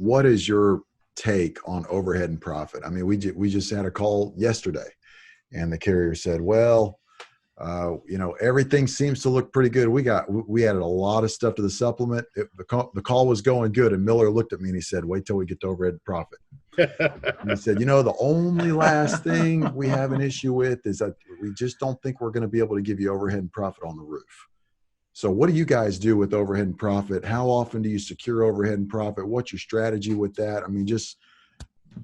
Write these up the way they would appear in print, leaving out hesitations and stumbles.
what is your take on overhead and profit? I mean, we just had a call yesterday, and the carrier said, well, everything seems to look pretty good. We added a lot of stuff to the supplement. The call was going good, and Miller looked at me and he said, wait till we get to overhead and profit. And he said, the only last thing we have an issue with is that we just don't think we're going to be able to give you overhead and profit on the roof. So what do you guys do with overhead and profit? How often do you secure overhead and profit? What's your strategy with that? I mean, just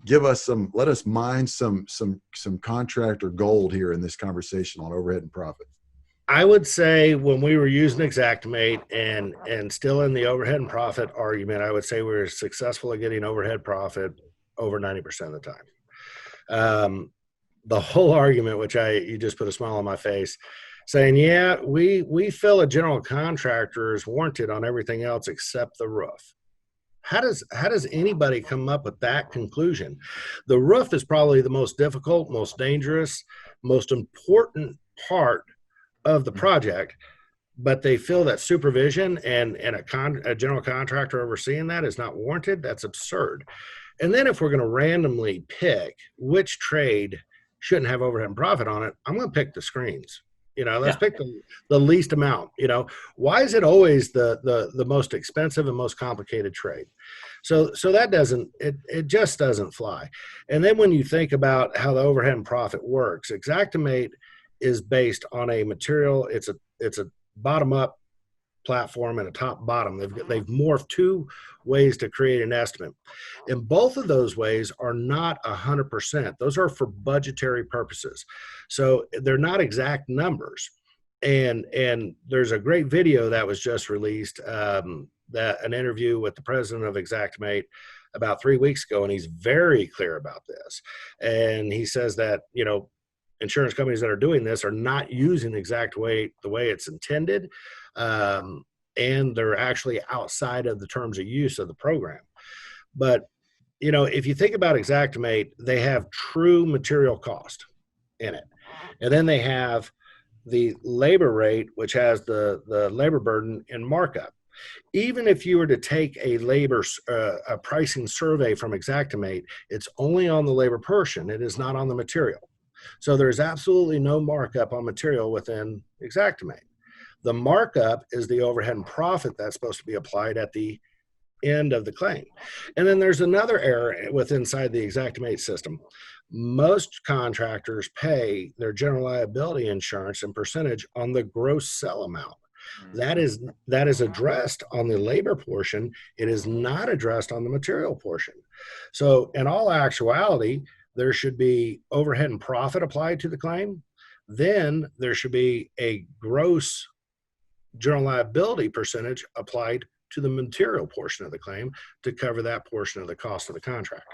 let us mine some contractor gold here in this conversation on overhead and profit. I would say when we were using Xactimate and still in the overhead and profit argument, I would say we were successful at getting overhead profit over 90% of the time. The whole argument, which you just put a smile on my face, saying, yeah, we feel a general contractor is warranted on everything else except the roof. How does anybody come up with that conclusion? The roof is probably the most difficult, most dangerous, most important part of the project, but they feel that supervision and a general contractor overseeing that is not warranted. That's absurd. And then if we're going to randomly pick which trade shouldn't have overhead and profit on it, I'm going to pick the screens. Let's pick the least amount. Why is it always the most expensive and most complicated trade? So that it just doesn't fly. And then when you think about how the overhead and profit works, Xactimate is based on a material. It's a bottom up platform and a top bottom. They've morphed two ways to create an estimate, and both of those ways are not 100%. Those are for budgetary purposes, so they're not exact numbers. And there's a great video that was just released, that an interview with the president of Xactimate about 3 weeks ago, and he's very clear about this. And he says that insurance companies that are doing this are not using Xactimate the way it's intended, and they're actually outside of the terms of use of the program. But if you think about Xactimate, they have true material cost in it, and then they have the labor rate, which has the labor burden and markup. Even if you were to take a pricing survey from Xactimate, it's only on the labor portion. It is not on the material. So there's absolutely no markup on material within Xactimate. The markup is the overhead and profit that's supposed to be applied at the end of the claim. And then there's another error inside the Xactimate system. Most contractors pay their general liability insurance and percentage on the gross sell amount. That is addressed on the labor portion. It is not addressed on the material portion. So in all actuality, there should be overhead and profit applied to the claim. Then there should be a gross general liability percentage applied to the material portion of the claim to cover that portion of the cost of the contract.